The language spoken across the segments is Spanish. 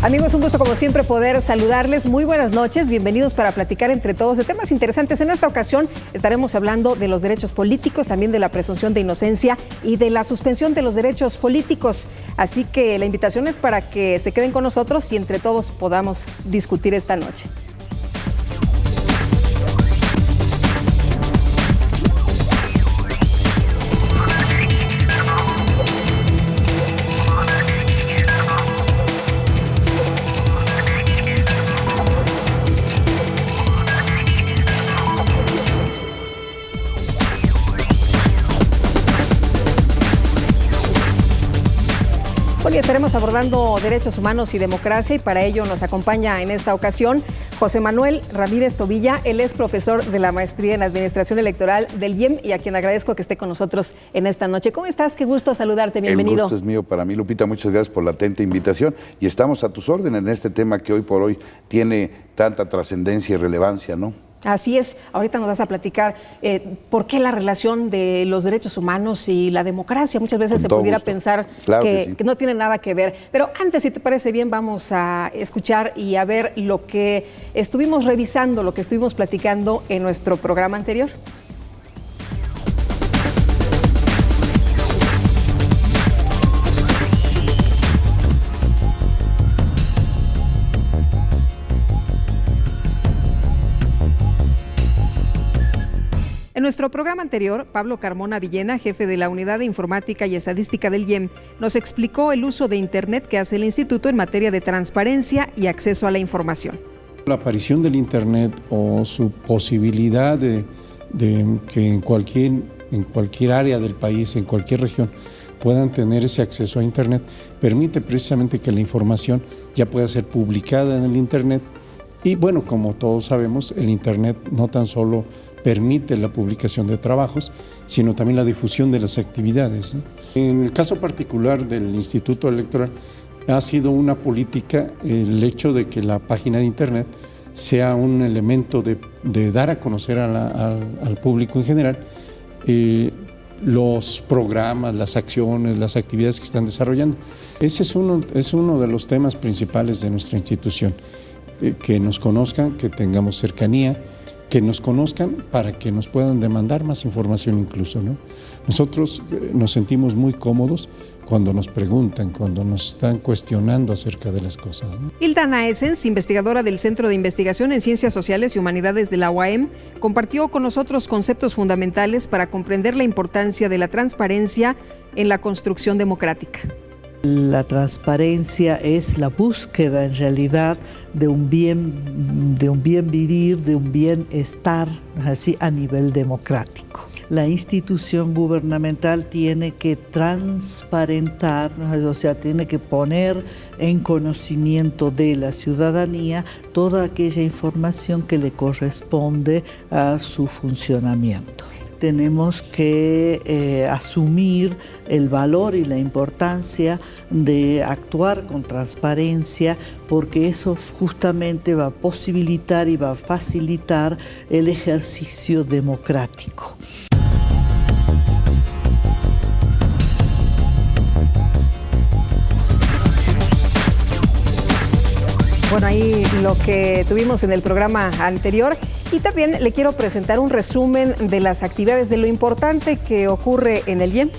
Amigos, un gusto como siempre poder saludarles. Muy buenas noches, bienvenidos para platicar entre todos de temas interesantes. En esta ocasión estaremos hablando de los derechos políticos, también de la presunción de inocencia y de la suspensión de los derechos políticos. Así que la invitación es para que se queden con nosotros y entre todos podamos discutir esta noche. Hoy estaremos abordando derechos humanos y democracia y para ello nos acompaña en esta ocasión José Manuel Ramírez Tobilla. Él es profesor de la maestría en Administración Electoral del IEM y a quien agradezco que esté con nosotros en esta noche. ¿Cómo estás? Qué gusto saludarte, bienvenido. El gusto es mío para mí, Lupita, muchas gracias por la atenta invitación y estamos a tus órdenes en este tema que hoy por hoy tiene tanta trascendencia y relevancia, ¿no? Así es, ahorita nos vas a platicar por qué la relación de los derechos humanos y la democracia. Muchas veces se pudiera pensar que no tiene nada que ver. Pero antes, si te parece bien, vamos a escuchar y a ver lo que estuvimos revisando, lo que estuvimos platicando en nuestro programa anterior. En nuestro programa anterior, Pablo Carmona Villena, jefe de la Unidad de Informática y Estadística del IEM, nos explicó el uso de Internet que hace el instituto en materia de transparencia y acceso a la información. La aparición del Internet o su posibilidad de que en cualquier área del país, en cualquier región, puedan tener ese acceso a Internet, permite precisamente que la información ya pueda ser publicada en el Internet. Y bueno, como todos sabemos, el Internet no tan solo permite la publicación de trabajos, sino también la difusión de las actividades, ¿no? En el caso particular del Instituto Electoral, ha sido una política el hecho de que la página de Internet sea un elemento de dar a conocer al público en general los programas, las acciones, las actividades que están desarrollando. Ese es uno de los temas principales de nuestra institución, que nos conozcan, que tengamos cercanía, que nos conozcan para que nos puedan demandar más información incluso, ¿no? Nosotros nos sentimos muy cómodos cuando nos preguntan, cuando nos están cuestionando acerca de las cosas, ¿no? Hilda Naessens, investigadora del Centro de Investigación en Ciencias Sociales y Humanidades de la UAM, compartió con nosotros conceptos fundamentales para comprender la importancia de la transparencia en la construcción democrática. La transparencia es la búsqueda en realidad de un bien vivir, de un bienestar así a nivel democrático. La institución gubernamental tiene que transparentar, o sea, tiene que poner en conocimiento de la ciudadanía toda aquella información que le corresponde a su funcionamiento. Tenemos que asumir el valor y la importancia de actuar con transparencia, porque eso justamente va a posibilitar y va a facilitar el ejercicio democrático. Bueno, ahí lo que tuvimos en el programa anterior. Y también le quiero presentar un resumen de las actividades, de lo importante que ocurre en el IEM.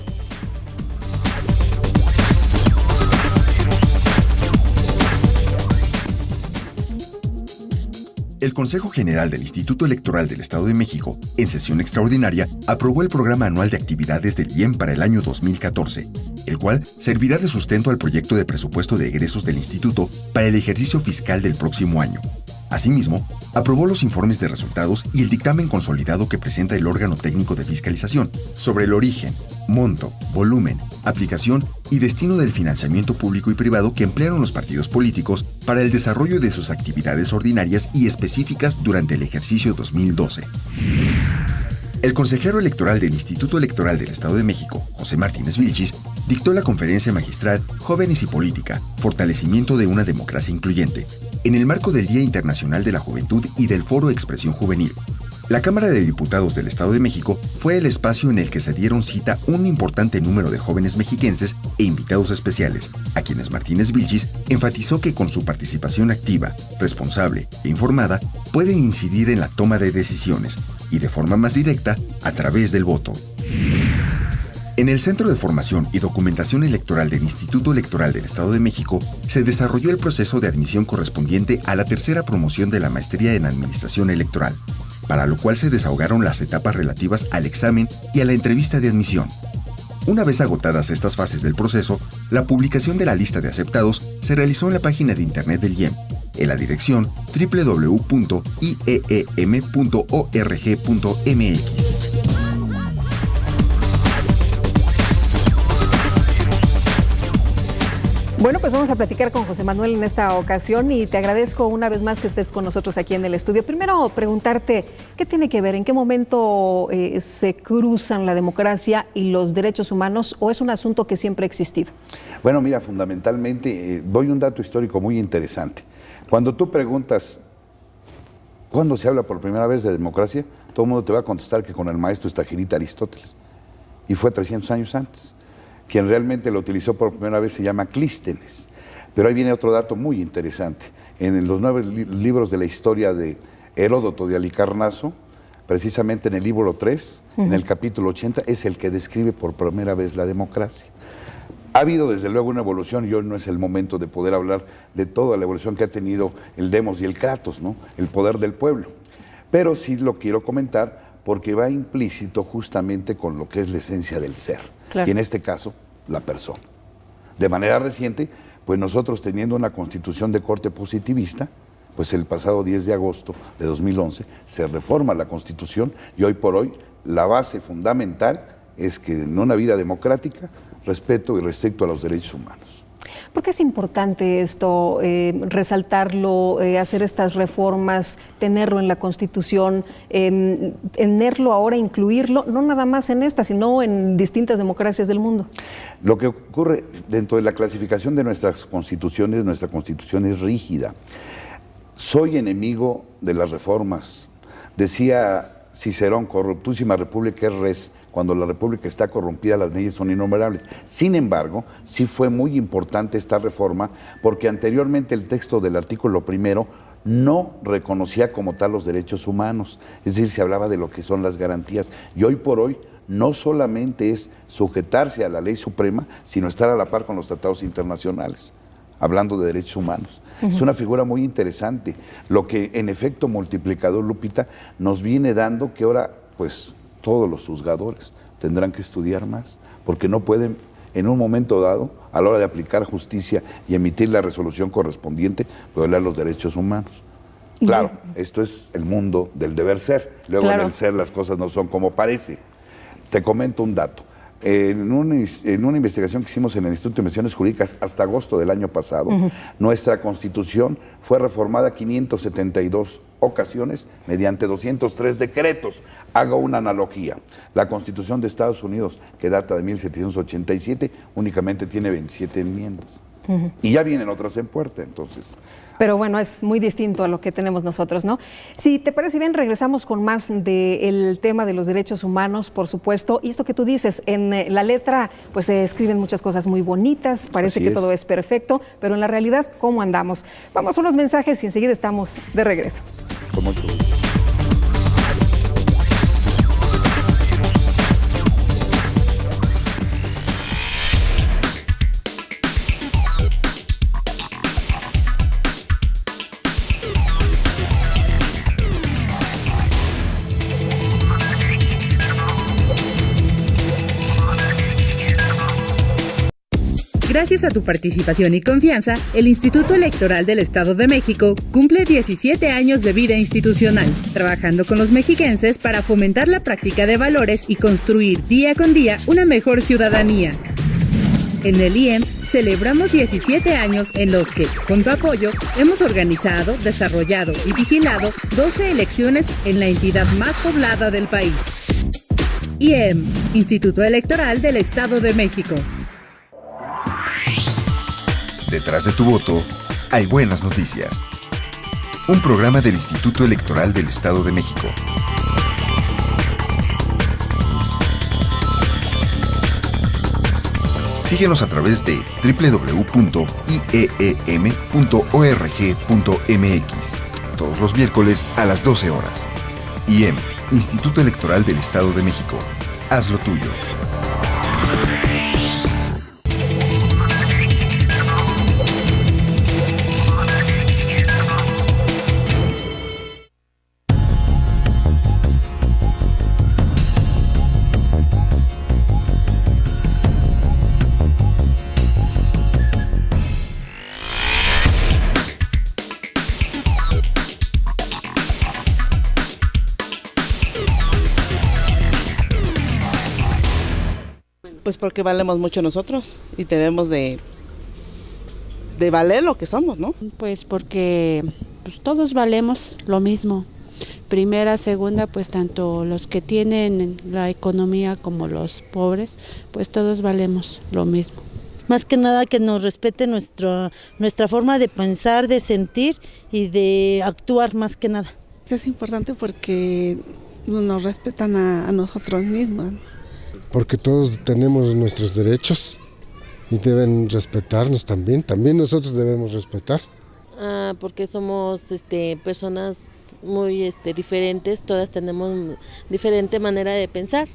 El Consejo General del Instituto Electoral del Estado de México, en sesión extraordinaria, aprobó el Programa Anual de Actividades del IEM para el año 2014, el cual servirá de sustento al proyecto de presupuesto de egresos del Instituto para el ejercicio fiscal del próximo año. Asimismo, aprobó los informes de resultados y el dictamen consolidado que presenta el órgano técnico de fiscalización sobre el origen, monto, volumen, aplicación y destino del financiamiento público y privado que emplearon los partidos políticos para el desarrollo de sus actividades ordinarias y específicas durante el ejercicio 2012. El consejero electoral del Instituto Electoral del Estado de México, José Martínez Vilchis, dictó la conferencia magistral Jóvenes y Política, Fortalecimiento de una Democracia Incluyente, en el marco del Día Internacional de la Juventud y del Foro Expresión Juvenil. La Cámara de Diputados del Estado de México fue el espacio en el que se dieron cita un importante número de jóvenes mexiquenses e invitados especiales, a quienes Martínez Vilchis enfatizó que con su participación activa, responsable e informada pueden incidir en la toma de decisiones y de forma más directa a través del voto. En el Centro de Formación y Documentación Electoral del Instituto Electoral del Estado de México se desarrolló el proceso de admisión correspondiente a la tercera promoción de la maestría en Administración Electoral, para lo cual se desahogaron las etapas relativas al examen y a la entrevista de admisión. Una vez agotadas estas fases del proceso, la publicación de la lista de aceptados se realizó en la página de internet del IEM, en la dirección www.ieem.org.mx. Bueno, pues vamos a platicar con José Manuel en esta ocasión y te agradezco una vez más que estés con nosotros aquí en el estudio. Primero, preguntarte, ¿qué tiene que ver? ¿En qué momento se cruzan la democracia y los derechos humanos o es un asunto que siempre ha existido? Bueno, mira, fundamentalmente, doy un dato histórico muy interesante. Cuando tú preguntas, ¿cuándo se habla por primera vez de democracia? Todo el mundo te va a contestar que con el maestro Estagirita Aristóteles. Y fue 300 años antes. Quien realmente lo utilizó por primera vez se llama Clístenes. Pero ahí viene otro dato muy interesante. En los 9 libros de la historia de Heródoto de Halicarnaso, precisamente en el libro 3, en el capítulo 80, es el que describe por primera vez la democracia. Ha habido desde luego una evolución y hoy no es el momento de poder hablar de toda la evolución que ha tenido el demos y el kratos, ¿no? El poder del pueblo. Pero sí lo quiero comentar porque va implícito justamente con lo que es la esencia del ser. Claro. Y en este caso, la persona. De manera reciente, pues nosotros teniendo una constitución de corte positivista, pues el pasado 10 de agosto de 2011 se reforma la constitución y hoy por hoy la base fundamental es que en una vida democrática, respeto y restricto a los derechos humanos. ¿Por qué es importante esto, resaltarlo, hacer estas reformas, tenerlo en la Constitución, tenerlo ahora, incluirlo, no nada más en esta, sino en distintas democracias del mundo? Lo que ocurre dentro de la clasificación de nuestras constituciones, nuestra constitución es rígida. Soy enemigo de las reformas. Decía Cicerón, corruptísima república es res. Cuando la república está corrompida, las leyes son innumerables. Sin embargo, sí fue muy importante esta reforma porque anteriormente el texto del artículo primero no reconocía como tal los derechos humanos. Es decir, se hablaba de lo que son las garantías. Y hoy por hoy no solamente es sujetarse a la ley suprema, sino estar a la par con los tratados internacionales, hablando de derechos humanos. Es una figura muy interesante. Lo que en efecto multiplicador, Lupita, nos viene dando que ahora, pues, todos los juzgadores tendrán que estudiar más, porque no pueden, en un momento dado, a la hora de aplicar justicia y emitir la resolución correspondiente, violar los derechos humanos. Claro, esto es el mundo del deber ser. Luego en el ser las cosas no son como parece. Te comento un dato. En una investigación que hicimos en el Instituto de Investigaciones Jurídicas hasta agosto del año pasado, nuestra Constitución fue reformada 572 ocasiones mediante 203 decretos. Hago una analogía. La Constitución de Estados Unidos, que data de 1787, únicamente tiene 27 enmiendas. Y ya vienen otras en puerta, entonces. Pero bueno, es muy distinto a lo que tenemos nosotros, ¿no? Si te parece bien, regresamos con más del tema de los derechos humanos, por supuesto. Y esto que tú dices, en la letra, pues se escriben muchas cosas muy bonitas, parece que todo es perfecto, pero en la realidad, ¿cómo andamos? Vamos a unos mensajes y enseguida estamos de regreso. Con mucho gusto. Gracias a tu participación y confianza, el Instituto Electoral del Estado de México cumple 17 años de vida institucional, trabajando con los mexiquenses para fomentar la práctica de valores y construir día con día una mejor ciudadanía. En el IEM celebramos 17 años en los que, con tu apoyo, hemos organizado, desarrollado y vigilado 12 elecciones en la entidad más poblada del país. IEM, Instituto Electoral del Estado de México. Detrás de tu voto, hay buenas noticias. Un programa del Instituto Electoral del Estado de México. Síguenos a través de www.ieem.org.mx. Todos los miércoles a las 12 horas. IEM, Instituto Electoral del Estado de México. Haz lo tuyo. Pues porque valemos mucho nosotros y debemos de valer lo que somos, ¿no? Pues porque todos valemos lo mismo. Primera, segunda, pues tanto los que tienen la economía como los pobres, pues todos valemos lo mismo. Más que nada que nos respete nuestra forma de pensar, de sentir y de actuar más que nada. Es importante porque nos respetan a nosotros mismos. Porque todos tenemos nuestros derechos y deben respetarnos también nosotros debemos respetar. Porque somos personas muy diferentes, todas tenemos diferente manera de pensar.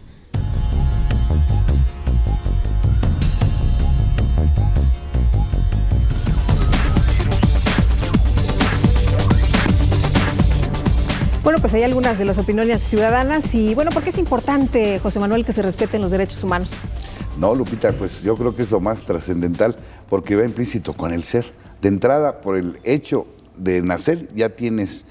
Bueno, pues hay algunas de las opiniones ciudadanas y bueno, ¿por qué es importante, José Manuel, que se respeten los derechos humanos? No, Lupita, pues yo creo que es lo más trascendental porque va implícito con el ser. De entrada, por el hecho de nacer, ya tienes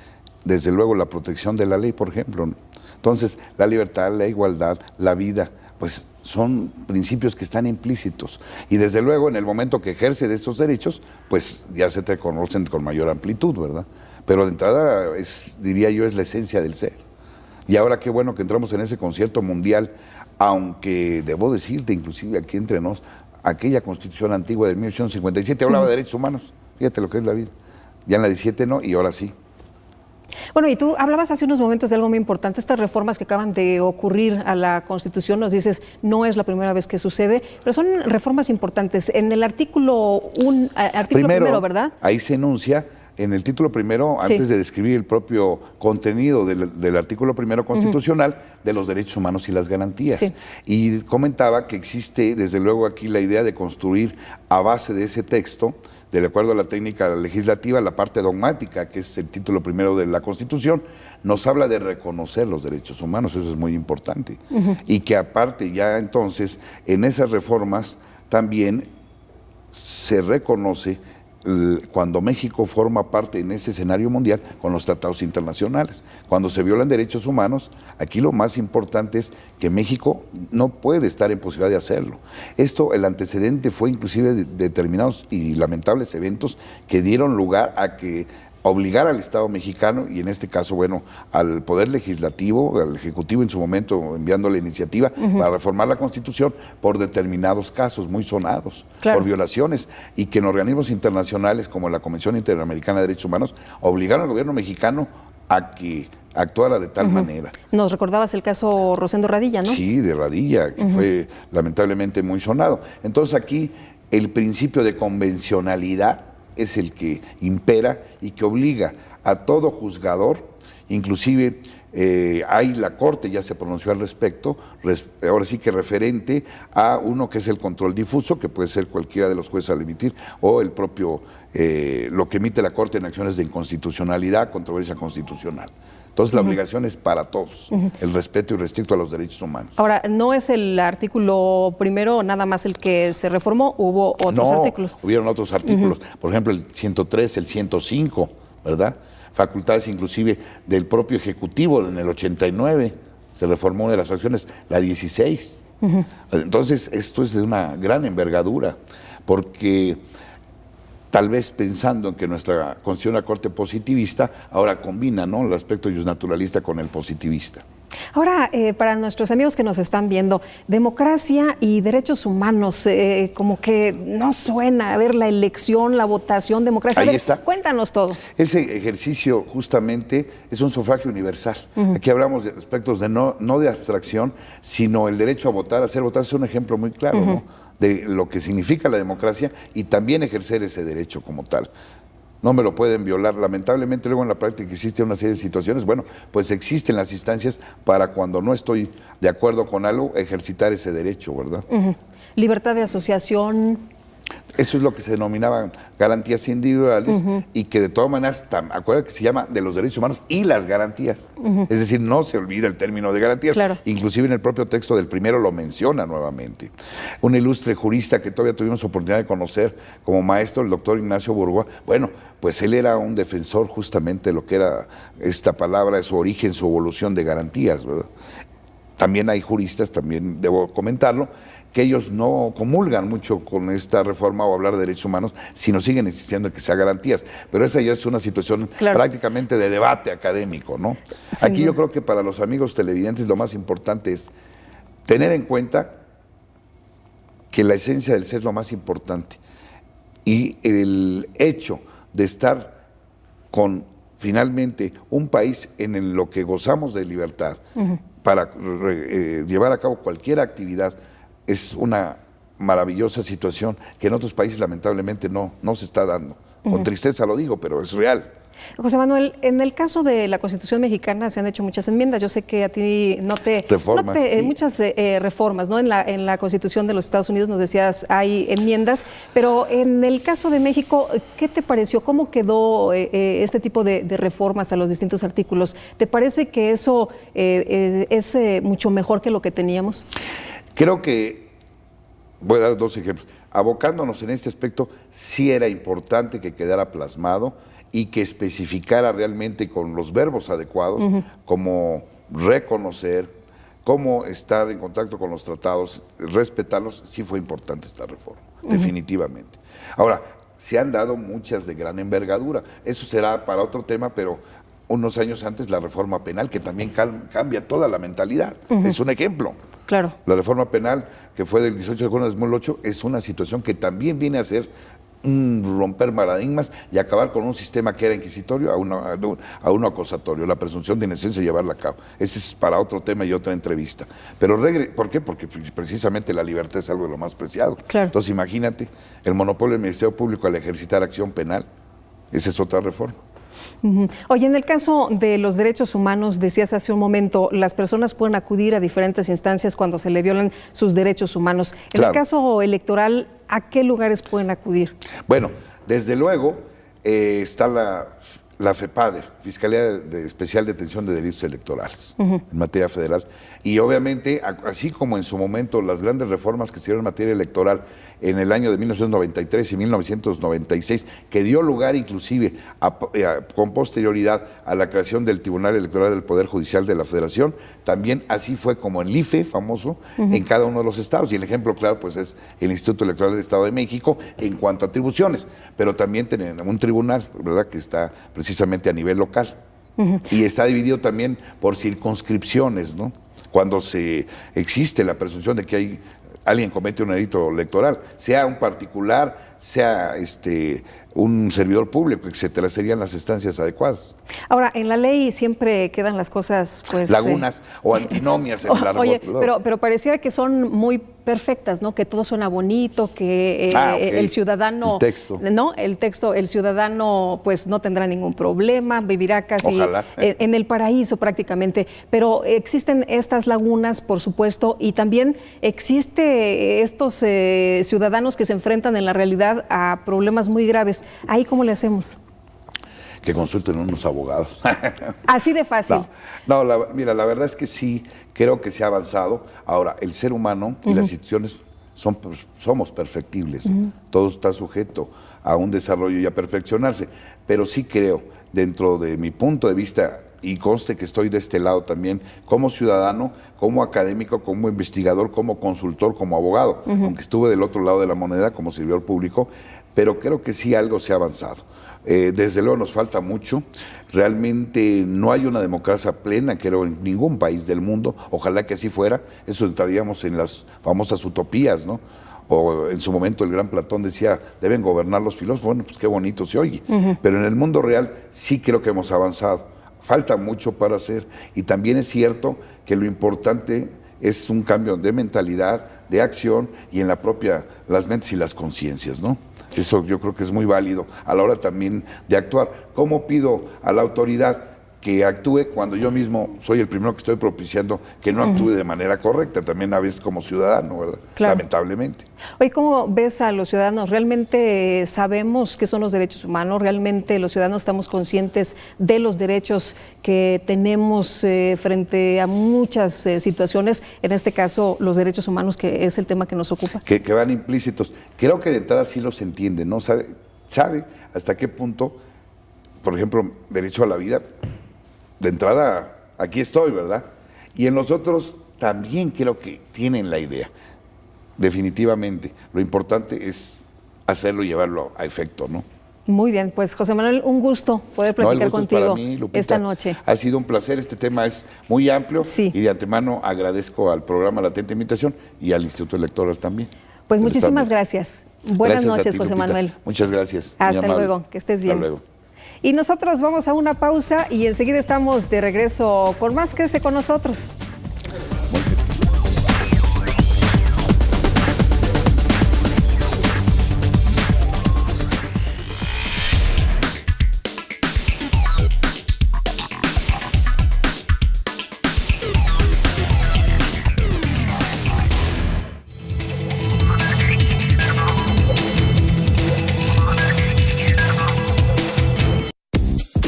desde luego la protección de la ley, por ejemplo, ¿no? Entonces, la libertad, la igualdad, la vida, pues son principios que están implícitos. Y desde luego, en el momento que ejerce de estos derechos, pues ya se te conocen con mayor amplitud, ¿verdad? Pero de entrada, diría yo, es la esencia del ser. Y ahora qué bueno que entramos en ese concierto mundial, aunque debo decirte, inclusive aquí entre nos, aquella Constitución antigua de 1857 hablaba de derechos humanos, fíjate lo que es la vida. Ya en la 17 no, y ahora sí. Bueno, y tú hablabas hace unos momentos de algo muy importante, estas reformas que acaban de ocurrir a la Constitución, nos dices, no es la primera vez que sucede, pero son reformas importantes. En el artículo primero, ¿verdad? Ahí se enuncia, en el título primero, antes de describir el propio contenido del artículo primero constitucional, de los derechos humanos y las garantías. Sí. Y comentaba que existe, desde luego, aquí la idea de construir a base de ese texto, de acuerdo a la técnica legislativa, la parte dogmática, que es el título primero de la Constitución, nos habla de reconocer los derechos humanos, eso es muy importante. Y que aparte ya entonces, en esas reformas también se reconoce cuando México forma parte en ese escenario mundial con los tratados internacionales. Cuando se violan derechos humanos, aquí lo más importante es que México no puede estar en posibilidad de hacerlo. Esto, el antecedente fue inclusive de determinados y lamentables eventos que dieron lugar a que obligar al Estado mexicano, y en este caso, bueno, al Poder Legislativo, al Ejecutivo en su momento enviando la iniciativa para reformar la Constitución por determinados casos muy sonados, por violaciones, y que en organismos internacionales como la Convención Interamericana de Derechos Humanos obligaron al gobierno mexicano a que actuara de tal manera. Nos recordabas el caso Rosendo Radilla, ¿no? Sí, de Radilla, que fue lamentablemente muy sonado. Entonces aquí el principio de convencionalidad es el que impera y que obliga a todo juzgador, inclusive hay la Corte, ya se pronunció al respecto, ahora sí que referente a uno que es el control difuso, que puede ser cualquiera de los jueces al emitir, o el propio, lo que emite la Corte en acciones de inconstitucionalidad, controversia constitucional. Entonces la obligación es para todos, el respeto y restricto a los derechos humanos. Ahora, no es el artículo primero nada más el que se reformó, hubo otros artículos. Hubieron otros artículos, por ejemplo el 103, el 105, ¿verdad? Facultades inclusive del propio Ejecutivo en el 89, se reformó una de las fracciones, la 16. Entonces esto es de una gran envergadura, porque tal vez pensando en que nuestra Constitución, la Corte positivista, ahora combina, ¿no?, el aspecto justnaturalista con el positivista. Ahora, para nuestros amigos que nos están viendo, democracia y derechos humanos, como que no suena. A ver, la elección, la votación, democracia. Ahí está. Cuéntanos todo. Ese ejercicio justamente es un sufragio universal. Aquí hablamos de aspectos de no de abstracción, sino el derecho a votar, a hacer votar. Es un ejemplo muy claro, ¿no?, de lo que significa la democracia y también ejercer ese derecho como tal. No me lo pueden violar. Lamentablemente luego en la práctica existe una serie de situaciones, bueno, pues existen las instancias para cuando no estoy de acuerdo con algo, ejercitar ese derecho, ¿verdad? Libertad de asociación. Eso es lo que se denominaban garantías individuales y que de todas maneras, acuérdate que se llama de los derechos humanos y las garantías. Es decir, no se olvida el término de garantías. Claro. Inclusive en el propio texto del primero lo menciona nuevamente. Un ilustre jurista que todavía tuvimos oportunidad de conocer como maestro, el doctor Ignacio Burgoa, bueno, pues él era un defensor justamente de lo que era esta palabra, su origen, su evolución de garantías, ¿verdad? También hay juristas, también debo comentarlo, que ellos no comulgan mucho con esta reforma o hablar de derechos humanos, sino siguen insistiendo en que sea garantías. Pero esa ya es una situación prácticamente de debate académico, ¿no? Sí. Aquí yo creo que para los amigos televidentes lo más importante es tener en cuenta que la esencia del ser es lo más importante. Y el hecho de estar con finalmente un país en lo que gozamos de libertad para llevar a cabo cualquier actividad es una maravillosa situación que en otros países lamentablemente no se está dando. Con tristeza lo digo, pero es real. José Manuel, en el caso de la Constitución mexicana se han hecho muchas enmiendas. Yo sé que a ti reformas, sí. Muchas reformas, ¿no? En la Constitución de los Estados Unidos nos decías hay enmiendas, pero en el caso de México, ¿qué te pareció? ¿Cómo quedó este tipo de reformas a los distintos artículos? ¿Te parece que eso es mucho mejor que lo que teníamos? Creo que, voy a dar dos ejemplos, abocándonos en este aspecto, sí era importante que quedara plasmado y que especificara realmente con los verbos adecuados, como reconocer, cómo estar en contacto con los tratados, respetarlos, sí fue importante esta reforma, definitivamente. Ahora, se han dado muchas de gran envergadura, eso será para otro tema, pero unos años antes la reforma penal, que también cambia toda la mentalidad, es un ejemplo. Claro. La reforma penal, que fue del 18 de junio de 2008, es una situación que también viene a ser romper paradigmas y acabar con un sistema que era inquisitorio a uno acosatorio, la presunción de inocencia y llevarla a cabo. Ese es para otro tema y otra entrevista. Pero ¿por qué? Porque precisamente la libertad es algo de lo más preciado. Claro. Entonces imagínate, el monopolio del Ministerio Público al ejercitar acción penal, esa es otra reforma. Oye, en el caso de los derechos humanos, decías hace un momento, las personas pueden acudir a diferentes instancias cuando se le violan sus derechos humanos. En el caso electoral, ¿a qué lugares pueden acudir? Bueno, desde luego está la FEPADE, Fiscalía Especial de Detención de Delitos Electorales, en materia federal. Y obviamente, así como en su momento las grandes reformas que se dieron en materia electoral en el año de 1993 y 1996, que dio lugar inclusive con posterioridad a la creación del Tribunal Electoral del Poder Judicial de la Federación, también así fue como el IFE famoso en cada uno de los estados. Y el ejemplo claro pues es el Instituto Electoral del Estado de México en cuanto a atribuciones, pero también tenemos un tribunal, ¿verdad?, que está precisamente a nivel local. Y está dividido también por circunscripciones, ¿no? Cuando existe la presunción de que alguien comete un delito electoral, sea un particular, sea un servidor público, etcétera, serían las instancias adecuadas. Ahora, en la ley siempre quedan las cosas, pues... lagunas o antinomias en el árbol. Oye, pero pareciera que son muy perfectas, ¿no? Que todo suena bonito, que el ciudadano... El texto. ¿No? El ciudadano, pues, no tendrá ningún problema, vivirá casi en el paraíso prácticamente. Pero existen estas lagunas, por supuesto, y también existe estos ciudadanos que se enfrentan en la realidad a problemas muy graves. ¿Ahí cómo le hacemos? Que consulten unos abogados. Así de fácil. Mira, la verdad es que sí, creo que se ha avanzado. Ahora, el ser humano y las instituciones somos perfectibles. Todo está sujeto a un desarrollo y a perfeccionarse. Pero sí creo, dentro de mi punto de vista, y conste que estoy de este lado también, como ciudadano, como académico, como investigador, como consultor, como abogado, aunque estuve del otro lado de la moneda como servidor público, pero creo que sí algo se ha avanzado. Desde luego nos falta mucho, realmente no hay una democracia plena, creo, en ningún país del mundo, ojalá que así fuera, eso entraríamos en las famosas utopías, ¿no? O en su momento el gran Platón decía, deben gobernar los filósofos, bueno, pues qué bonito se oye, pero en el mundo real sí creo que hemos avanzado, falta mucho para hacer, y también es cierto que lo importante es un cambio de mentalidad, de acción y en las mentes y las conciencias, ¿no? Eso yo creo que es muy válido a la hora también de actuar. ¿Cómo pido a la autoridad que actúe cuando yo mismo soy el primero que estoy propiciando que no actúe de manera correcta, también a veces como ciudadano, ¿verdad? Claro. Lamentablemente. Oye, ¿cómo ves a los ciudadanos? ¿Realmente sabemos qué son los derechos humanos? ¿Realmente los ciudadanos estamos conscientes de los derechos que tenemos frente a muchas situaciones? En este caso, los derechos humanos, que es el tema que nos ocupa. Que van implícitos. Creo que de entrada sí los entiende, ¿no? Sabe hasta qué punto, por ejemplo, derecho a la vida. De entrada, aquí estoy, ¿verdad? Y en los otros también creo que tienen la idea, definitivamente. Lo importante es hacerlo y llevarlo a efecto, ¿no? Muy bien, pues José Manuel, un gusto poder platicar contigo para mí, Lupita, esta noche. Ha sido un placer, este tema es muy amplio sí. Y de antemano agradezco al programa La Atenta Invitación y al Instituto Electoral también. Pues muchísimas gracias. Buenas noches, José Manuel. Muchas gracias. Hasta luego, que estés bien. Hasta luego. Y nosotros vamos a una pausa y enseguida estamos de regreso con más. Quédese con nosotros.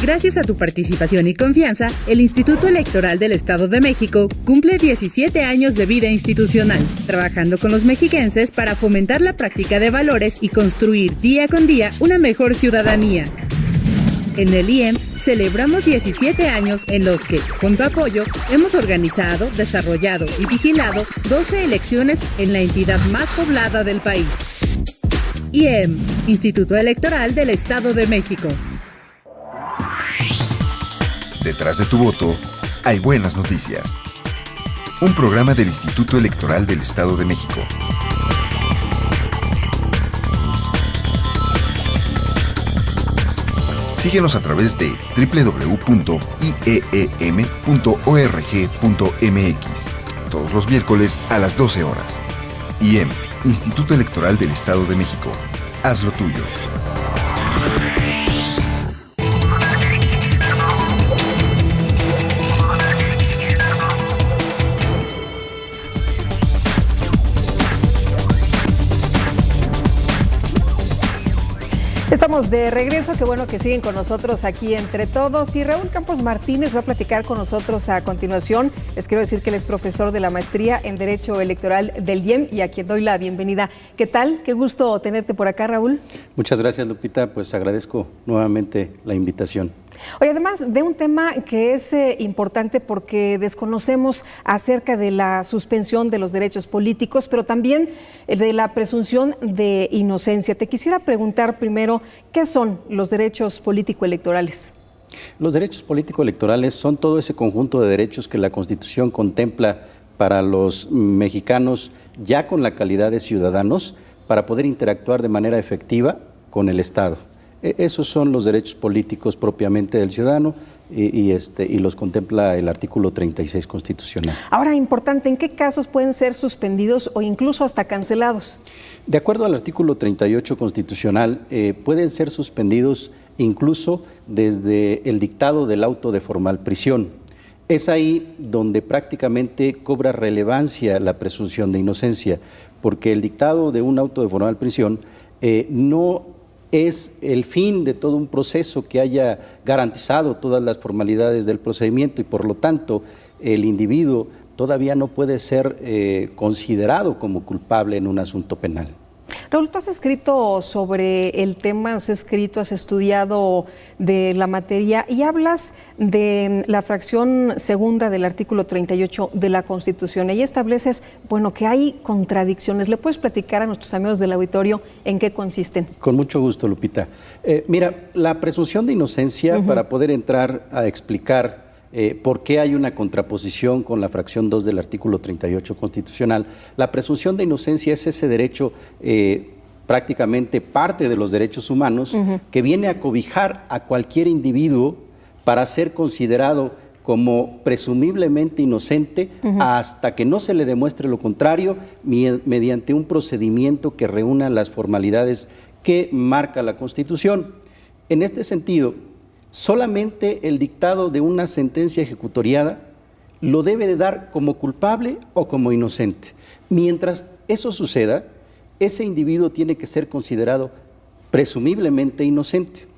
Gracias a tu participación y confianza, el Instituto Electoral del Estado de México cumple 17 años de vida institucional, trabajando con los mexiquenses para fomentar la práctica de valores y construir día con día una mejor ciudadanía. En el IEM celebramos 17 años en los que, con tu apoyo, hemos organizado, desarrollado y vigilado 12 elecciones en la entidad más poblada del país. IEM, Instituto Electoral del Estado de México. Detrás de tu voto, hay buenas noticias. Un programa del Instituto Electoral del Estado de México. Síguenos a través de www.ieem.org.mx. Todos los miércoles a las 12 horas. IEM, Instituto Electoral del Estado de México. Haz lo tuyo. Estamos de regreso, qué bueno que siguen con nosotros aquí entre todos. Y Raúl Campos Martínez va a platicar con nosotros a continuación. Les quiero decir que él es profesor de la maestría en Derecho Electoral del IEM y a quien doy la bienvenida. ¿Qué tal? Qué gusto tenerte por acá, Raúl. Muchas gracias, Lupita. Pues agradezco nuevamente la invitación. Oye, además de un tema que es importante porque desconocemos acerca de la suspensión de los derechos políticos, pero también de la presunción de inocencia. Te quisiera preguntar primero, ¿qué son los derechos político-electorales? Los derechos político-electorales son todo ese conjunto de derechos que la Constitución contempla para los mexicanos ya con la calidad de ciudadanos para poder interactuar de manera efectiva con el Estado. Esos son los derechos políticos propiamente del ciudadano y los contempla el artículo 36 constitucional. Ahora, importante, ¿en qué casos pueden ser suspendidos o incluso hasta cancelados? De acuerdo al artículo 38 constitucional, pueden ser suspendidos incluso desde el dictado del auto de formal prisión. Es ahí donde prácticamente cobra relevancia la presunción de inocencia, porque el dictado de un auto de formal prisión no es el fin de todo un proceso que haya garantizado todas las formalidades del procedimiento y por lo tanto el individuo todavía no puede ser considerado como culpable en un asunto penal. Raúl, tú has escrito sobre el tema, has estudiado de la materia y hablas de la fracción segunda del artículo 38 de la Constitución. Ahí estableces, bueno, que hay contradicciones. ¿Le puedes platicar a nuestros amigos del auditorio en qué consisten? Con mucho gusto, Lupita. Mira, la presunción de inocencia, para poder entrar a explicar ¿por qué hay una contraposición con la fracción 2 del artículo 38 constitucional? La presunción de inocencia es ese derecho prácticamente parte de los derechos humanos que viene a cobijar a cualquier individuo para ser considerado como presumiblemente inocente hasta que no se le demuestre lo contrario mediante un procedimiento que reúna las formalidades que marca la Constitución. En este sentido, solamente el dictado de una sentencia ejecutoriada lo debe de dar como culpable o como inocente. Mientras eso suceda, ese individuo tiene que ser considerado presumiblemente inocente.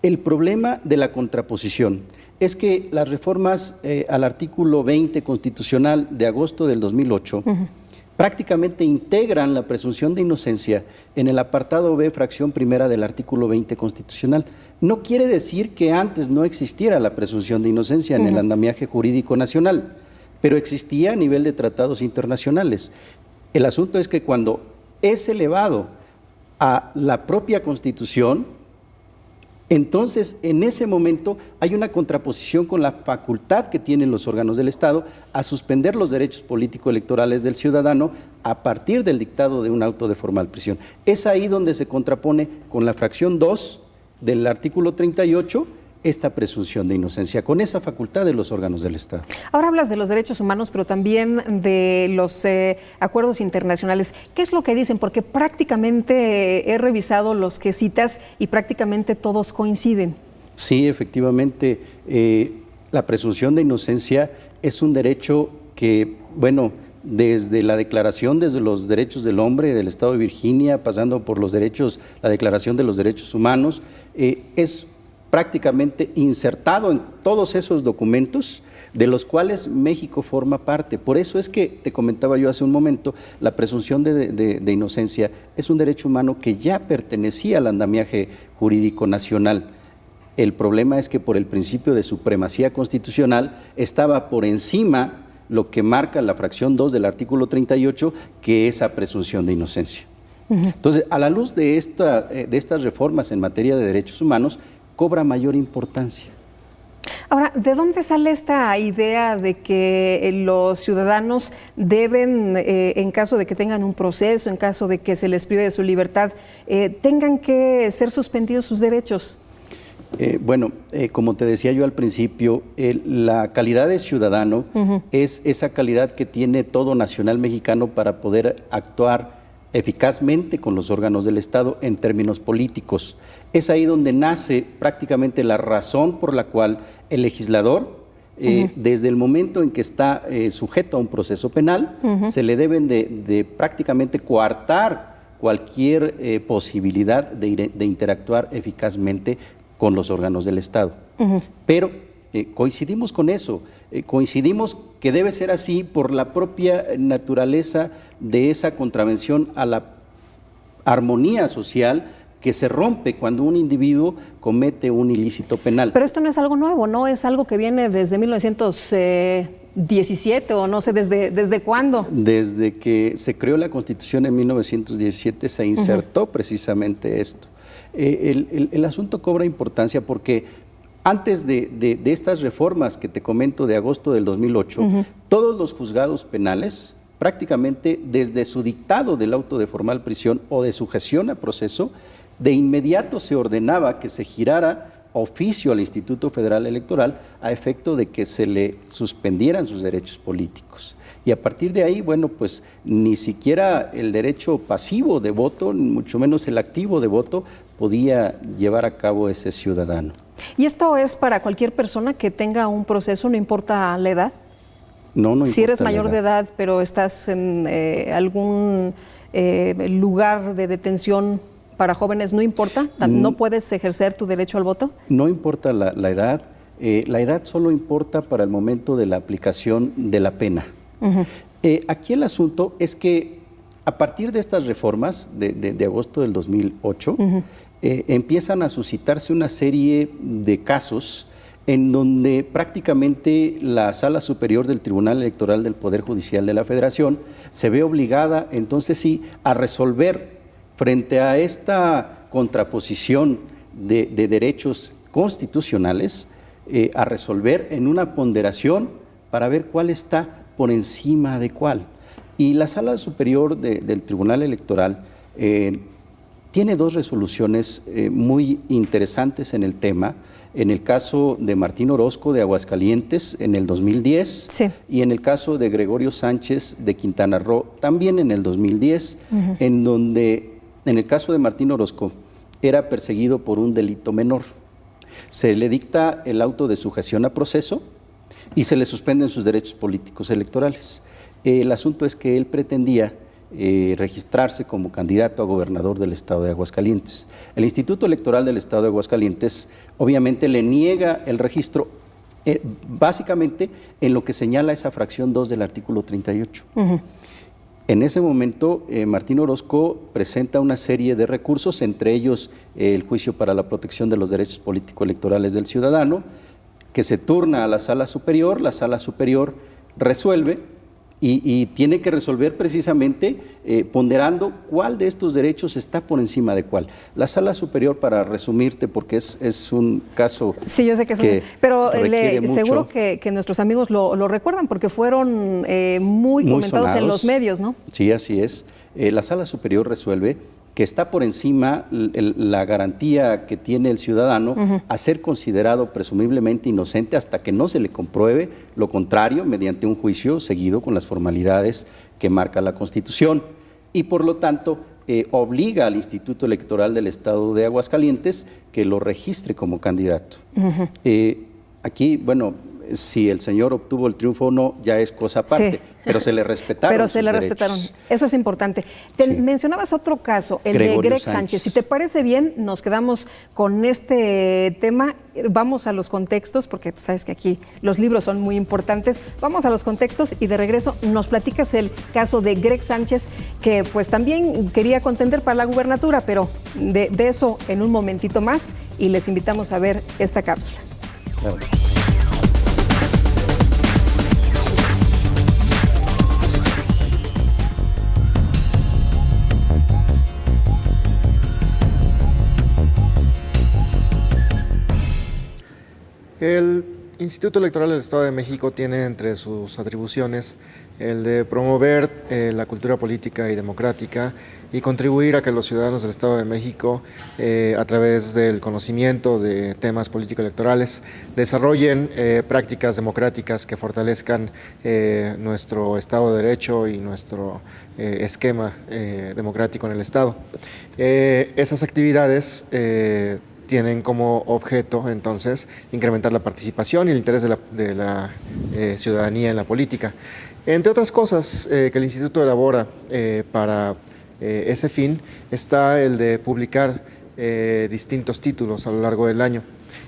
El problema de la contraposición es que las reformas al artículo 20 constitucional de agosto del 2008 prácticamente integran la presunción de inocencia en el apartado B, fracción primera del artículo 20 constitucional. No quiere decir que antes no existiera la presunción de inocencia en el andamiaje jurídico nacional, pero existía a nivel de tratados internacionales. El asunto es que cuando es elevado a la propia Constitución, entonces en ese momento hay una contraposición con la facultad que tienen los órganos del Estado a suspender los derechos político-electorales del ciudadano a partir del dictado de un auto de formal prisión. Es ahí donde se contrapone con la fracción 2 del artículo 38 esta presunción de inocencia, con esa facultad de los órganos del Estado. Ahora hablas de los derechos humanos, pero también de los acuerdos internacionales. ¿Qué es lo que dicen? Porque prácticamente he revisado los que citas y prácticamente todos coinciden. Sí, efectivamente, la presunción de inocencia es un derecho que, bueno, desde la Declaración de los Derechos del Hombre del Estado de Virginia, pasando por la Declaración de los Derechos Humanos, es prácticamente insertado en todos esos documentos de los cuales México forma parte. Por eso es que, te comentaba yo hace un momento, la presunción de inocencia es un derecho humano que ya pertenecía al andamiaje jurídico nacional. El problema es que por el principio de supremacía constitucional estaba por encima lo que marca la fracción 2 del artículo 38, que es esa presunción de inocencia. Entonces, a la luz de estas reformas en materia de derechos humanos, cobra mayor importancia. Ahora, ¿de dónde sale esta idea de que los ciudadanos deben, en caso de que tengan un proceso, en caso de que se les prive de su libertad, tengan que ser suspendidos sus derechos? Como te decía yo al principio, la calidad de ciudadano es esa calidad que tiene todo nacional mexicano para poder actuar eficazmente con los órganos del Estado en términos políticos. Es ahí donde nace prácticamente la razón por la cual el legislador, desde el momento en que está sujeto a un proceso penal, se le deben de prácticamente coartar cualquier posibilidad de interactuar eficazmente con los órganos del Estado. Pero coincidimos con eso, coincidimos que debe ser así por la propia naturaleza de esa contravención a la armonía social que se rompe cuando un individuo comete un ilícito penal. Pero esto no es algo nuevo, ¿no? Es algo que viene desde 1917 o no sé, ¿desde cuándo? Desde que se creó la Constitución en 1917 se insertó precisamente esto. El asunto cobra importancia porque antes de estas reformas que te comento de agosto del 2008, todos los juzgados penales, prácticamente desde su dictado del auto de formal prisión o de sujeción a proceso, de inmediato se ordenaba que se girara oficio al Instituto Federal Electoral a efecto de que se le suspendieran sus derechos políticos. Y a partir de ahí, bueno, pues ni siquiera el derecho pasivo de voto, mucho menos el activo de voto, podía llevar a cabo ese ciudadano. ¿Y esto es para cualquier persona que tenga un proceso, no importa la edad? No importa. Si eres mayor de edad, pero estás en algún lugar de detención para jóvenes, ¿no importa? ¿No puedes ejercer tu derecho al voto? No importa la edad. La edad solo importa para el momento de la aplicación de la pena. Aquí el asunto es que a partir de estas reformas de agosto del 2008, empiezan a suscitarse una serie de casos en donde prácticamente la Sala Superior del Tribunal Electoral del Poder Judicial de la Federación se ve obligada, entonces sí, a resolver frente a esta contraposición de derechos constitucionales, a resolver en una ponderación para ver cuál está por encima de cuál. Y la Sala Superior del Tribunal Electoral tiene dos resoluciones muy interesantes en el tema. En el caso de Martín Orozco de Aguascalientes en el 2010 y en el caso de Gregorio Sánchez de Quintana Roo también en el 2010, en donde en el caso de Martín Orozco era perseguido por un delito menor. Se le dicta el auto de sujeción a proceso y se le suspenden sus derechos políticos electorales. El asunto es que él pretendía registrarse como candidato a gobernador del estado de Aguascalientes. El Instituto Electoral del estado de Aguascalientes obviamente le niega el registro básicamente en lo que señala esa fracción 2 del artículo 38. En ese momento, Martín Orozco presenta una serie de recursos, entre ellos el juicio para la protección de los derechos político-electorales del ciudadano, que se turna a la Sala Superior resuelve y tiene que resolver precisamente ponderando cuál de estos derechos está por encima de cuál. La Sala Superior, para resumirte, porque es un caso yo sé que es pero seguro que nuestros amigos lo recuerdan porque fueron muy comentados sonados en los medios, ¿no? Sí, así es. La Sala Superior resuelve que está por encima la garantía que tiene el ciudadano a ser considerado presumiblemente inocente hasta que no se le compruebe lo contrario mediante un juicio seguido con las formalidades que marca la Constitución. Y por lo tanto obliga al Instituto Electoral del Estado de Aguascalientes que lo registre como candidato. Aquí, bueno, si el señor obtuvo el triunfo o no, ya es cosa aparte, pero se le respetaron sus derechos. Eso es importante. Mencionabas otro caso, el de Greg Sánchez. Si te parece bien, nos quedamos con este tema. Vamos a los contextos, porque sabes que aquí los libros son muy importantes. Vamos a los contextos y de regreso nos platicas el caso de Greg Sánchez, que pues también quería contender para la gubernatura, pero de eso en un momentito más, y les invitamos a ver esta cápsula. Claro. El Instituto Electoral del Estado de México tiene entre sus atribuciones el de promover la cultura política y democrática y contribuir a que los ciudadanos del Estado de México, a través del conocimiento de temas político-electorales, desarrollen prácticas democráticas que fortalezcan nuestro Estado de Derecho y nuestro esquema democrático en el Estado. Esas actividades tienen como objeto, entonces, incrementar la participación y el interés de la ciudadanía en la política. Entre otras cosas que el Instituto elabora para ese fin, está el de publicar distintos títulos a lo largo del año.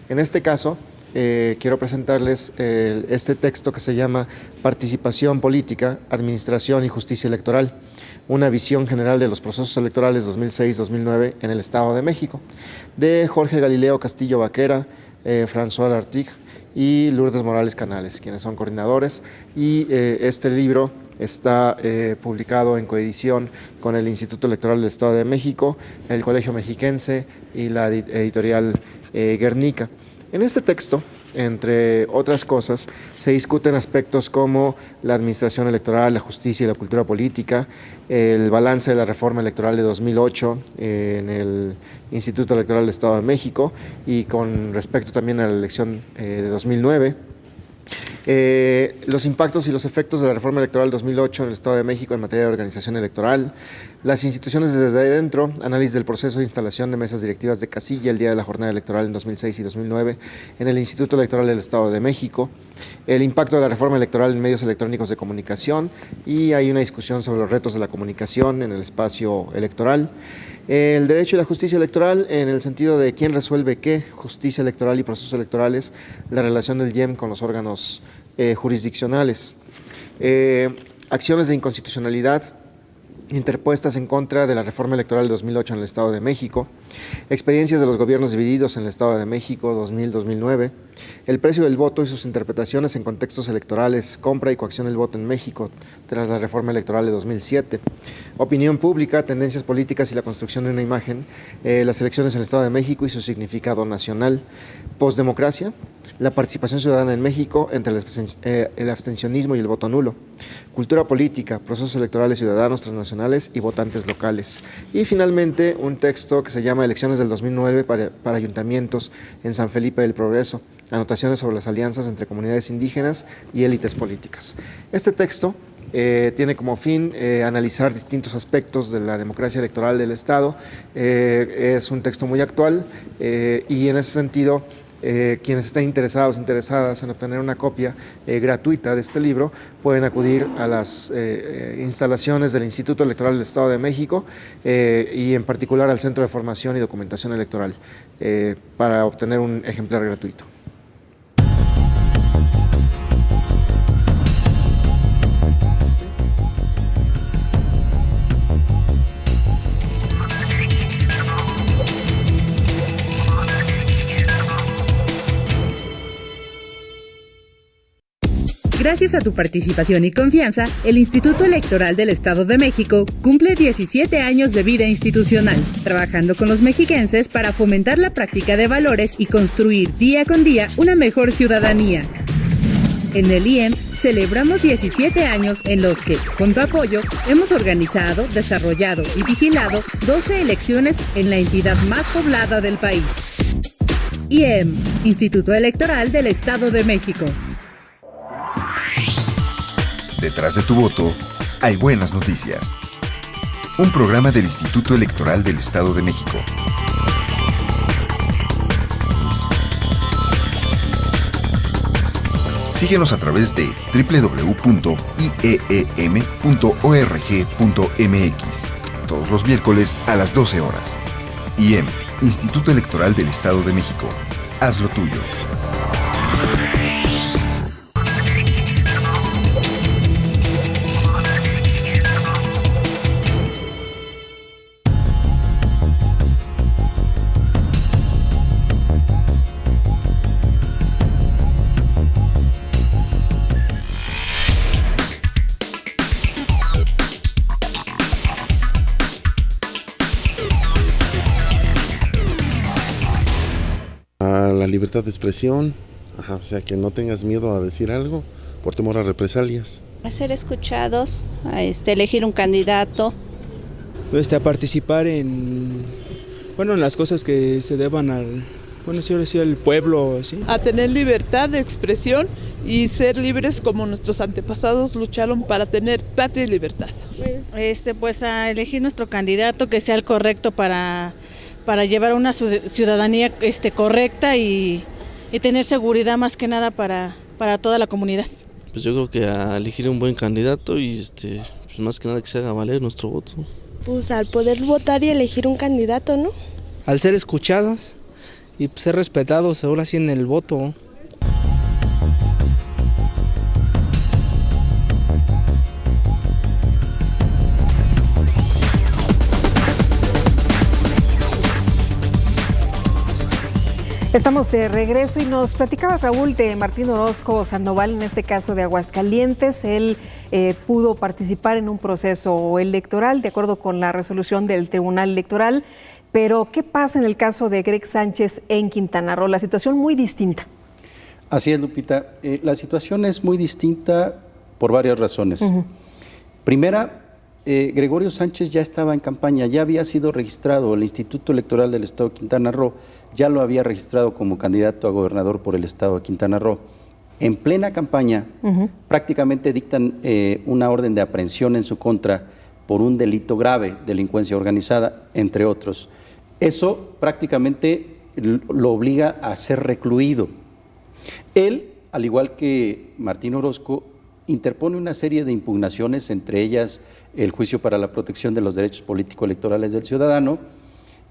En este caso, quiero presentarles este texto que se llama Participación Política, Administración y Justicia Electoral, una visión general de los procesos electorales 2006-2009 en el Estado de México, de Jorge Galileo Castillo Vaquera, François Lartigue y Lourdes Morales Canales, quienes son coordinadores, y este libro está publicado en coedición con el Instituto Electoral del Estado de México, el Colegio Mexiquense y la editorial Guernica. En este texto, entre otras cosas, se discuten aspectos como la administración electoral, la justicia y la cultura política, el balance de la reforma electoral de 2008 en el Instituto Electoral del Estado de México y con respecto también a la elección de 2009. Los impactos y los efectos de la reforma electoral 2008 en el Estado de México en materia de organización electoral, las instituciones desde adentro, análisis del proceso de instalación de mesas directivas de casilla el día de la jornada electoral en 2006 y 2009 en el Instituto Electoral del Estado de México, el impacto de la reforma electoral en medios electrónicos de comunicación, y hay una discusión sobre los retos de la comunicación en el espacio electoral. El derecho y la justicia electoral en el sentido de quién resuelve qué, justicia electoral y procesos electorales, la relación del IEM con los órganos jurisdiccionales, acciones de inconstitucionalidad interpuestas en contra de la reforma electoral de 2008 en el Estado de México, experiencias de los gobiernos divididos en el Estado de México 2000-2009, El precio del voto y sus interpretaciones en contextos electorales, compra y coacción del voto en México tras la reforma electoral de 2007, opinión pública, tendencias políticas y la construcción de una imagen, las elecciones en el Estado de México y su significado nacional, postdemocracia, la participación ciudadana en México entre el abstencionismo y el voto nulo, cultura política, procesos electorales ciudadanos, transnacionales y votantes locales. Y finalmente un texto que se llama Elecciones del 2009 para ayuntamientos en San Felipe del Progreso, anotaciones sobre las alianzas entre comunidades indígenas y élites políticas. Este texto tiene como fin analizar distintos aspectos de la democracia electoral del Estado. Es un texto muy actual y en ese sentido quienes estén interesadas en obtener una copia gratuita de este libro pueden acudir a las instalaciones del Instituto Electoral del Estado de México y en particular al Centro de Formación y Documentación Electoral para obtener un ejemplar gratuito. Gracias a tu participación y confianza, el Instituto Electoral del Estado de México cumple 17 años de vida institucional, trabajando con los mexiquenses para fomentar la práctica de valores y construir día con día una mejor ciudadanía. En el IEM celebramos 17 años en los que, con tu apoyo, hemos organizado, desarrollado y vigilado 12 elecciones en la entidad más poblada del país. IEM, Instituto Electoral del Estado de México. Detrás de tu voto hay buenas noticias. Un programa del Instituto Electoral del Estado de México. Síguenos a través de www.ieem.org.mx todos los miércoles a las 12 horas. IEM, Instituto Electoral del Estado de México. Haz lo tuyo. La libertad de expresión, o sea, que no tengas miedo a decir algo por temor a represalias. A ser escuchados, a elegir un candidato. A participar en las cosas que se deban al pueblo, ¿sí? A tener libertad de expresión y ser libres como nuestros antepasados lucharon para tener patria y libertad. Pues a elegir nuestro candidato que sea el correcto para llevar una ciudadanía correcta y tener seguridad más que nada para toda la comunidad. Pues yo creo que a elegir un buen candidato y pues más que nada que se haga valer nuestro voto. Pues al poder votar y elegir un candidato, ¿no? Al ser escuchados y ser respetados ahora sí en el voto. Estamos de regreso y nos platicaba Raúl de Martín Orozco Sandoval, en este caso de Aguascalientes. Él pudo participar en un proceso electoral de acuerdo con la resolución del Tribunal Electoral, pero ¿qué pasa en el caso de Greg Sánchez en Quintana Roo? La situación muy distinta. Así es, Lupita. La situación es muy distinta por varias razones. Primera, Gregorio Sánchez ya estaba en campaña, ya había sido registrado, el Instituto Electoral del Estado de Quintana Roo ya lo había registrado como candidato a gobernador por el Estado de Quintana Roo. En plena campaña, prácticamente dictan una orden de aprehensión en su contra por un delito grave, delincuencia organizada, entre otros. Eso prácticamente lo obliga a ser recluido. Él, al igual que Martín Orozco, interpone una serie de impugnaciones, entre ellas el juicio para la protección de los derechos político-electorales del ciudadano,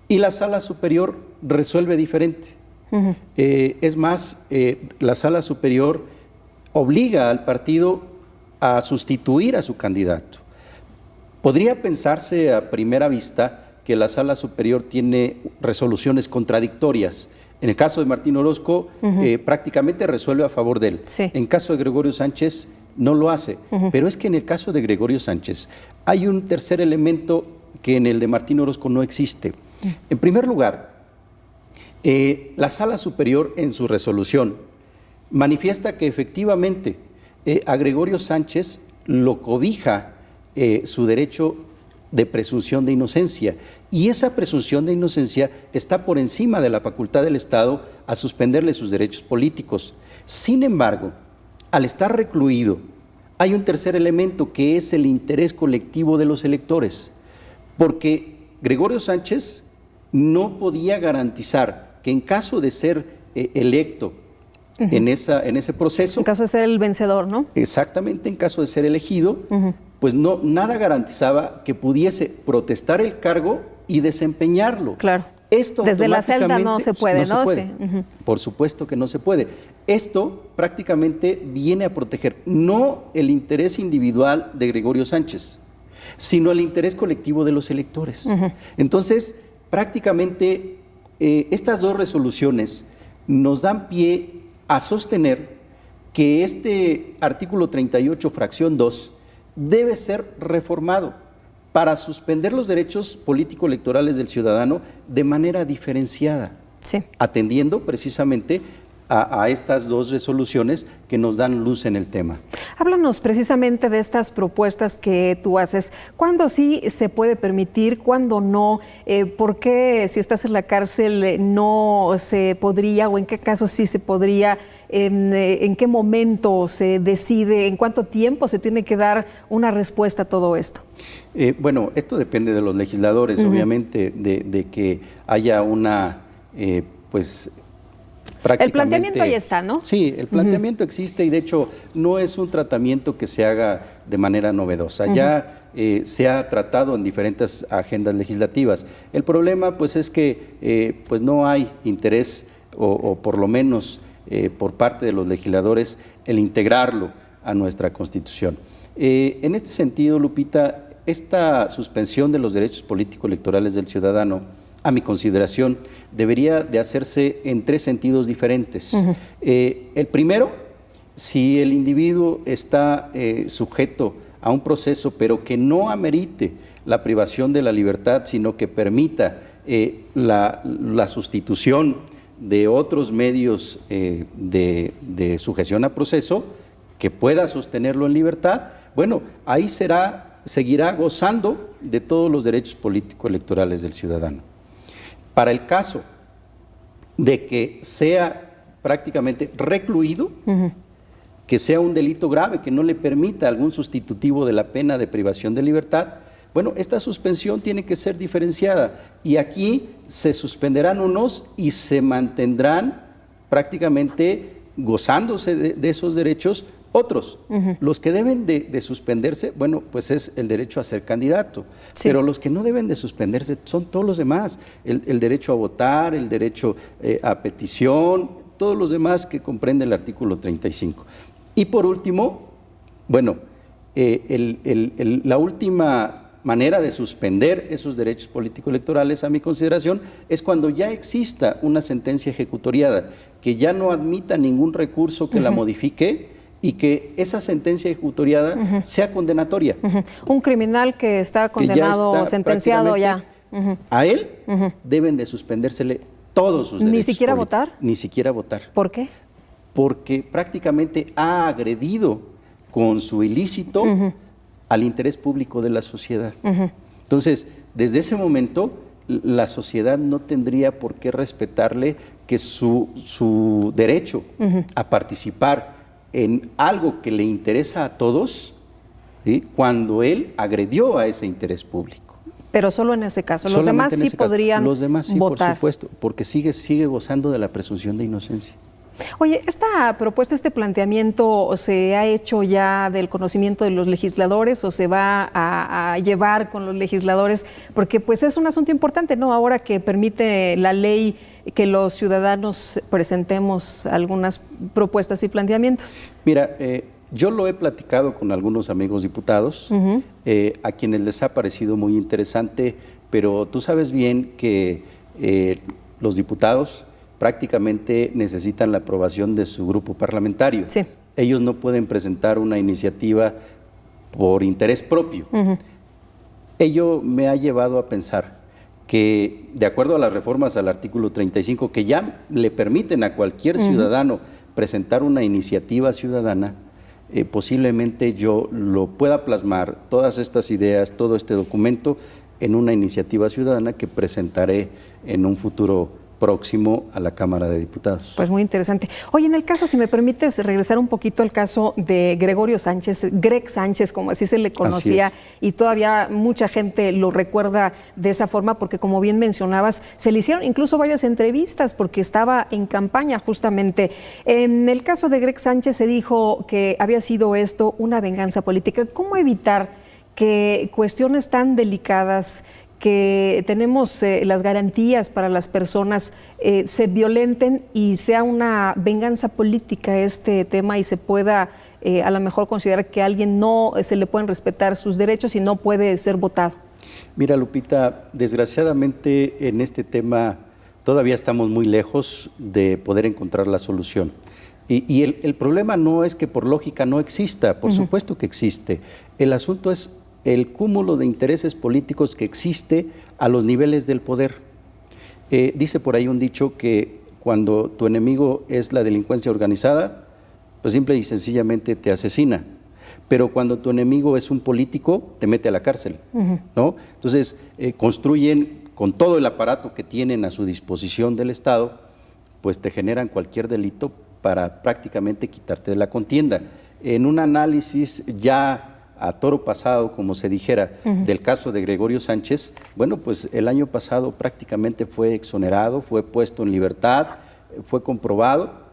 y la Sala Superior resuelve diferente. Es más, la Sala Superior obliga al partido a sustituir a su candidato. Podría pensarse a primera vista que la Sala Superior tiene resoluciones contradictorias. En el caso de Martín Orozco, prácticamente resuelve a favor de él. Sí. En caso de Gregorio Sánchez, no lo hace. Pero es que en el caso de Gregorio Sánchez hay un tercer elemento que en el de Martín Orozco no existe. En primer lugar, la Sala Superior en su resolución manifiesta que efectivamente a Gregorio Sánchez lo cobija su derecho de presunción de inocencia, y esa presunción de inocencia está por encima de la facultad del Estado a suspenderle sus derechos políticos. Sin embargo, al estar recluido, hay un tercer elemento que es el interés colectivo de los electores, porque Gregorio Sánchez no podía garantizar que en caso de ser electo en ese proceso, en caso de ser el vencedor, ¿no? Exactamente, en caso de ser elegido, pues nada garantizaba que pudiese protestar el cargo y desempeñarlo. Claro. Esto desde la celda no se puede, ¿no? Se puede. Sí. Por supuesto que no se puede. Esto prácticamente viene a proteger no el interés individual de Gregorio Sánchez, sino el interés colectivo de los electores. Entonces, prácticamente estas dos resoluciones nos dan pie a sostener que este artículo 38, fracción 2, debe ser reformado para suspender los derechos político-electorales del ciudadano de manera diferenciada, atendiendo precisamente a estas dos resoluciones que nos dan luz en el tema. Háblanos precisamente de estas propuestas que tú haces. ¿Cuándo sí se puede permitir? ¿Cuándo no? ¿Por qué si estás en la cárcel no se podría, o en qué casos sí se podría? ¿En qué momento se decide? ¿En cuánto tiempo se tiene que dar una respuesta a todo esto? Bueno, esto depende de los legisladores, obviamente, de que haya una, el planteamiento ahí está, ¿no? Sí, el planteamiento existe, y de hecho no es un tratamiento que se haga de manera novedosa. Ya se ha tratado en diferentes agendas legislativas. El problema pues es que pues no hay interés, o por lo menos por parte de los legisladores, el integrarlo a nuestra Constitución. En este sentido, Lupita, esta suspensión de los derechos político-electorales del ciudadano, a mi consideración, debería de hacerse en tres sentidos diferentes. El primero, si el individuo está sujeto a un proceso, pero que no amerite la privación de la libertad, sino que permita la sustitución de otros medios de sujeción a proceso, que pueda sostenerlo en libertad, bueno, ahí seguirá gozando de todos los derechos político-electorales del ciudadano. Para el caso de que sea prácticamente recluido, que sea un delito grave, que no le permita algún sustitutivo de la pena de privación de libertad, bueno, esta suspensión tiene que ser diferenciada, y aquí se suspenderán unos y se mantendrán prácticamente gozándose de esos derechos otros. Los que deben de suspenderse, bueno, pues es el derecho a ser candidato, pero los que no deben de suspenderse son todos los demás, el derecho a votar, el derecho a petición, todos los demás que comprende el artículo 35. Y por último, bueno, la última manera de suspender esos derechos político-electorales, a mi consideración, es cuando ya exista una sentencia ejecutoriada, que ya no admita ningún recurso que la modifique, y que esa sentencia ejecutoriada sea condenatoria. Un criminal que está condenado, que sentenciado ya. A él deben de suspendérsele todos sus derechos. ¿Ni siquiera votar? Ni siquiera votar. ¿Por qué? Porque prácticamente ha agredido con su ilícito al interés público de la sociedad. Entonces, desde ese momento, la sociedad no tendría por qué respetarle que su derecho a participar en algo que le interesa a todos, ¿sí?, cuando él agredió a ese interés público. Pero solo en ese caso. Los demás sí podrían votar. Los demás sí, por supuesto, porque sigue gozando de la presunción de inocencia. Oye, esta propuesta, este planteamiento, ¿se ha hecho ya del conocimiento de los legisladores o se va a llevar con los legisladores? Porque pues es un asunto importante, ¿no? Ahora que permite la ley que los ciudadanos presentemos algunas propuestas y planteamientos. Mira, yo lo he platicado con algunos amigos diputados, a quienes les ha parecido muy interesante pero tú sabes bien que los diputados prácticamente necesitan la aprobación de su grupo parlamentario. Sí. Ellos no pueden presentar una iniciativa por interés propio. Ello me ha llevado a pensar que, de acuerdo a las reformas al artículo 35, que ya le permiten a cualquier ciudadano presentar una iniciativa ciudadana, posiblemente yo lo pueda plasmar, todas estas ideas, todo este documento, en una iniciativa ciudadana que presentaré en un futuro próximo a la Cámara de Diputados. Pues muy interesante. Oye, en el caso, si me permites regresar un poquito al caso de Gregorio Sánchez, Greg Sánchez, como así se le conocía, y todavía mucha gente lo recuerda de esa forma, porque como bien mencionabas, se le hicieron incluso varias entrevistas porque estaba en campaña justamente. En el caso de Greg Sánchez se dijo que había sido esto una venganza política. ¿Cómo evitar que cuestiones tan delicadas, que tenemos las garantías para las personas, se violenten y sea una venganza política este tema y se pueda a lo mejor considerar que a alguien no se le pueden respetar sus derechos y no puede ser votado? Mira, Lupita, desgraciadamente en este tema todavía estamos muy lejos de poder encontrar la solución. Y el problema no es que por lógica no exista, por supuesto que existe. El asunto es el cúmulo de intereses políticos que existe a los niveles del poder. Dice por ahí un dicho que cuando tu enemigo es la delincuencia organizada, pues simple y sencillamente te asesina. Pero cuando tu enemigo es un político, te mete a la cárcel, ¿no? Entonces, construyen con todo el aparato que tienen a su disposición del Estado, pues te generan cualquier delito para prácticamente quitarte de la contienda. En un análisis ya a toro pasado, como se dijera, del caso de Gregorio Sánchez, bueno, pues el año pasado prácticamente fue exonerado, fue puesto en libertad, fue comprobado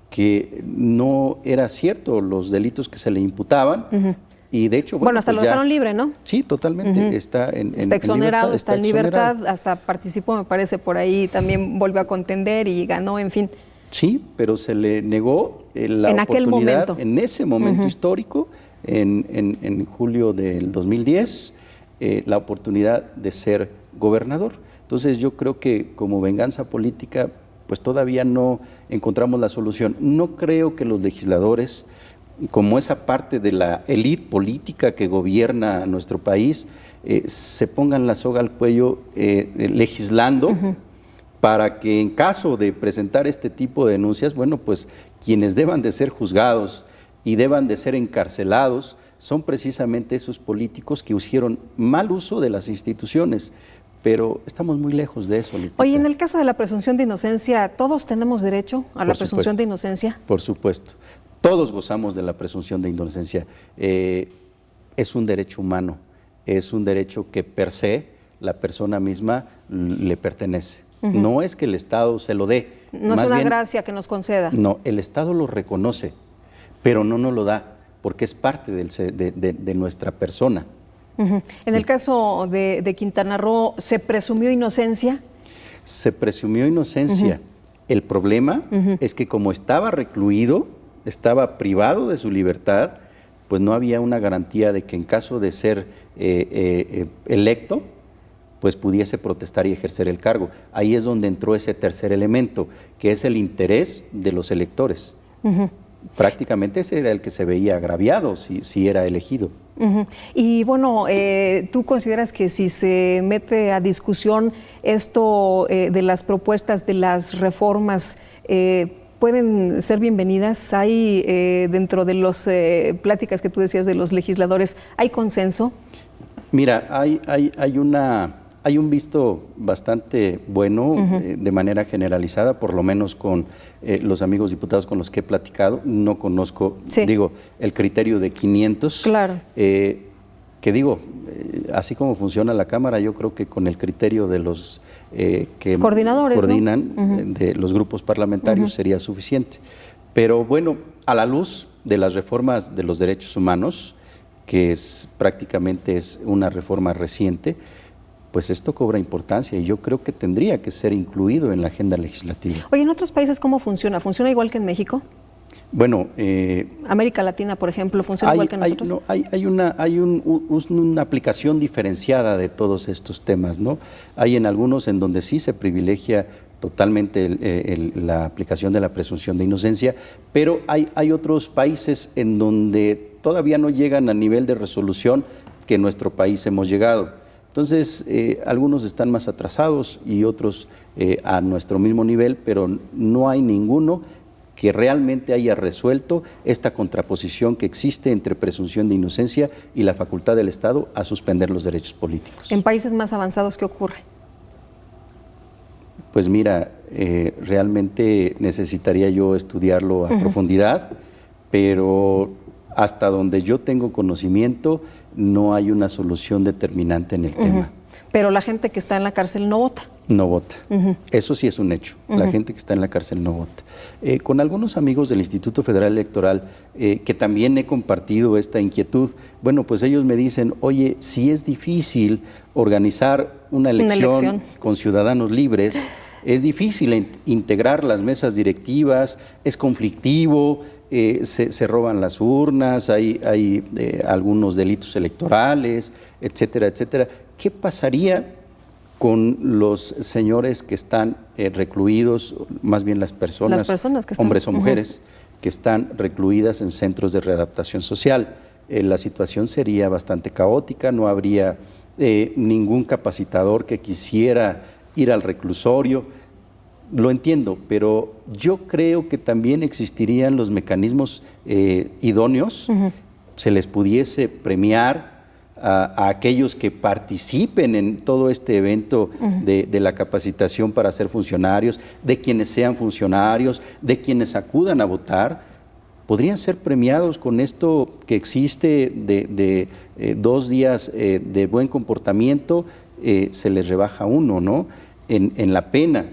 que no era cierto los delitos que se le imputaban, y de hecho... Bueno, hasta pues lo dejaron libre, ¿no? Sí, totalmente, está exonerado, está en libertad, exonerado. hasta participó, me parece, por ahí, también volvió a contender y ganó, en fin. Sí, pero se le negó la en oportunidad en ese momento histórico, en julio del 2010, la oportunidad de ser gobernador. Entonces yo creo que como venganza política, pues todavía no encontramos la solución. No creo que los legisladores, como esa parte de la élite política que gobierna nuestro país, se pongan la soga al cuello legislando, para que en caso de presentar este tipo de denuncias, bueno, pues quienes deban de ser juzgados y deban de ser encarcelados son precisamente esos políticos que hicieron mal uso de las instituciones, pero estamos muy lejos de eso, Lupita. Oye, en el caso de la presunción de inocencia, ¿todos tenemos derecho a la presunción de inocencia? Por supuesto, todos gozamos de la presunción de inocencia. Es un derecho humano, es un derecho que per se la persona misma le pertenece. No es que el Estado se lo dé. No es una gracia que nos conceda. No, el Estado lo reconoce, pero no nos lo da, porque es parte de nuestra persona. En el caso de Quintana Roo, ¿se presumió inocencia? Se presumió inocencia. El problema es que como estaba recluido, estaba privado de su libertad, pues no había una garantía de que en caso de ser electo, pues pudiese protestar y ejercer el cargo. Ahí es donde entró ese tercer elemento, que es el interés de los electores. Prácticamente ese era el que se veía agraviado si era elegido. Y bueno, ¿tú consideras que si se mete a discusión esto de las propuestas, de las reformas, pueden ser bienvenidas? ¿Hay dentro de las pláticas que tú decías de los legisladores, hay consenso? Mira, hay un visto bastante bueno de manera generalizada, por lo menos con los amigos diputados con los que he platicado. No conozco, el criterio de 500. Claro. Así como funciona la Cámara, yo creo que con el criterio de los que coordinan, ¿no? De los grupos parlamentarios sería suficiente. Pero bueno, a la luz de las reformas de los derechos humanos, que prácticamente es una reforma reciente, pues esto cobra importancia y yo creo que tendría que ser incluido en la agenda legislativa. Oye, ¿en otros países cómo funciona? ¿Funciona igual que en México? Bueno, América Latina, por ejemplo, funciona igual que nosotros. Hay una aplicación diferenciada de todos estos temas, ¿no? Hay en algunos en donde sí se privilegia totalmente la aplicación de la presunción de inocencia, pero hay otros países en donde todavía no llegan a nivel de resolución que en nuestro país hemos llegado. Entonces, algunos están más atrasados y otros a nuestro mismo nivel, pero no hay ninguno que realmente haya resuelto esta contraposición que existe entre presunción de inocencia y la facultad del Estado a suspender los derechos políticos. En países más avanzados, ¿qué ocurre? Pues mira, realmente necesitaría yo estudiarlo a profundidad, pero hasta donde yo tengo conocimiento no hay una solución determinante en el tema. Pero la gente que está en la cárcel no vota. No vota. Eso sí es un hecho. La gente que está en la cárcel no vota. Con algunos amigos del Instituto Federal Electoral, que también he compartido esta inquietud, bueno, pues ellos me dicen, oye, si es difícil organizar una elección con ciudadanos libres, es difícil integrar las mesas directivas, es conflictivo, se roban las urnas, hay algunos delitos electorales, etcétera, etcétera. ¿Qué pasaría con los señores que están recluidos, más bien las personas que están, hombres o mujeres, que están recluidas en centros de readaptación social? La situación sería bastante caótica, no habría ningún capacitador que quisiera ir al reclusorio. Lo entiendo, pero yo creo que también existirían los mecanismos idóneos, se les pudiese premiar a aquellos que participen en todo este evento de la capacitación para ser funcionarios, de quienes sean funcionarios, de quienes acudan a votar, podrían ser premiados con esto que existe de 2 días de buen comportamiento, se les rebaja 1, ¿no? En la pena.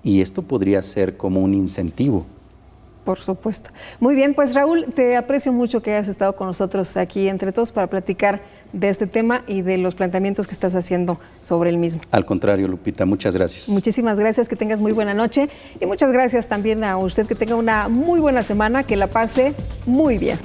Y esto podría ser como un incentivo. Por supuesto. Muy bien, pues Raúl, te aprecio mucho que hayas estado con nosotros aquí entre todos para platicar de este tema y de los planteamientos que estás haciendo sobre el mismo. Al contrario, Lupita, muchas gracias. Muchísimas gracias, que tengas muy buena noche y muchas gracias también a usted, que tenga una muy buena semana, que la pase muy bien.